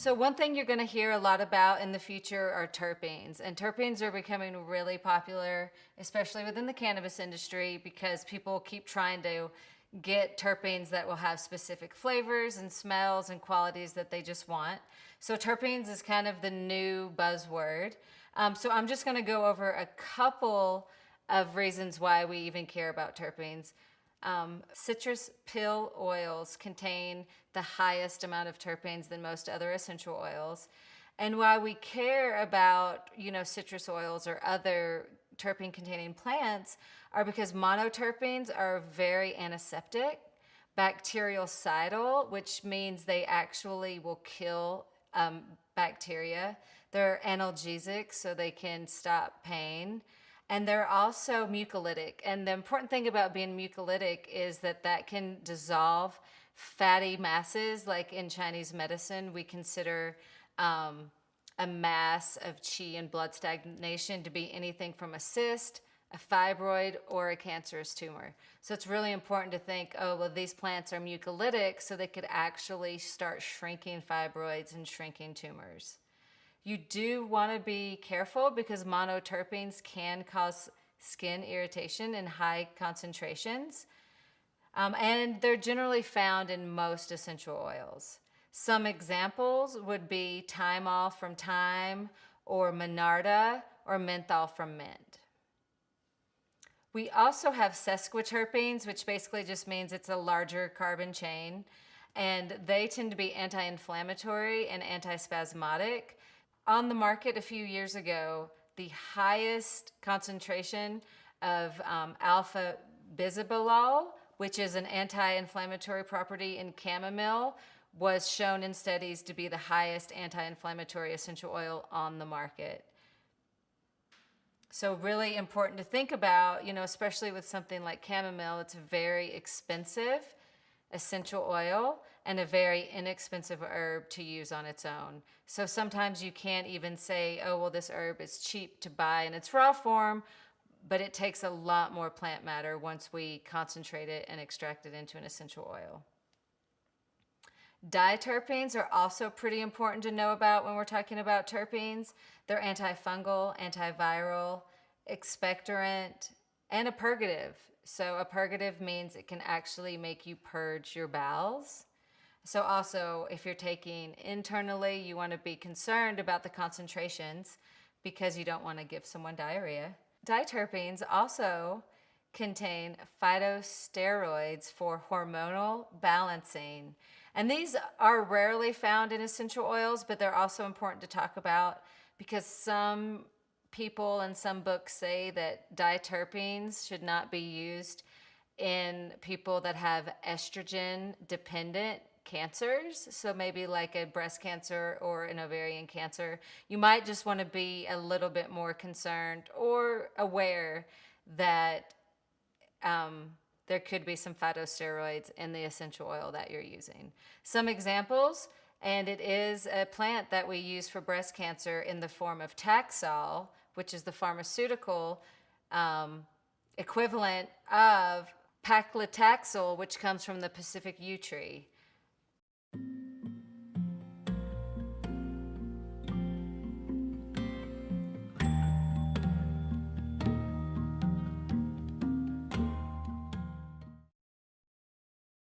So one thing you're going to hear a lot about in the future are terpenes. And terpenes are becoming really popular, especially within the cannabis industry, because people keep trying to get terpenes that will have specific flavors and smells and qualities that they just want. So terpenes is kind of the new buzzword. So I'm just going to go over a couple of reasons why we even care about terpenes. Citrus pill oils contain the highest amount of terpenes than most other essential oils. And why we care about, citrus oils or other terpene containing plants are because monoterpenes are very antiseptic, bactericidal, which means they actually will kill bacteria. They're analgesic, so they can stop pain. And they're also mucolytic. And the important thing about being mucolytic is that can dissolve fatty masses. Like in Chinese medicine, we consider a mass of qi and blood stagnation to be anything from a cyst, a fibroid, or a cancerous tumor. So it's really important to think, oh, well, these plants are mucolytic, so they could actually start shrinking fibroids and shrinking tumors. You do want to be careful because monoterpenes can cause skin irritation in high concentrations. And they're generally found in most essential oils. Some examples would be thymol from thyme, or monarda, or menthol from mint. We also have sesquiterpenes, which basically just means it's a larger carbon chain. And they tend to be anti-inflammatory and antispasmodic. On the market a few years ago, the highest concentration of alpha bisabolol, which is an anti-inflammatory property in chamomile, was shown in studies to be the highest anti-inflammatory essential oil on the market. So really important to think about, especially with something like chamomile, it's a very expensive essential oil and a very inexpensive herb to use on its own. So sometimes you can't even say, oh, well, this herb is cheap to buy in its raw form, but it takes a lot more plant matter once we concentrate it and extract it into an essential oil. Diterpenes are also pretty important to know about when we're talking about terpenes. They're antifungal, antiviral, expectorant, and a purgative. So a purgative means it can actually make you purge your bowels. So also, if you're taking internally, you want to be concerned about the concentrations because you don't want to give someone diarrhea. Diterpenes also contain phytosteroids for hormonal balancing. And these are rarely found in essential oils, but they're also important to talk about because some people and some books say that diterpenes should not be used in people that have estrogen dependent cancers. So maybe like a breast cancer or an ovarian cancer. You might just want to be a little bit more concerned or aware that there could be some phytosteroids in the essential oil that you're using. Some examples, and it is a plant that we use for breast cancer in the form of Taxol, which is the pharmaceutical equivalent of paclitaxel, which comes from the Pacific yew tree.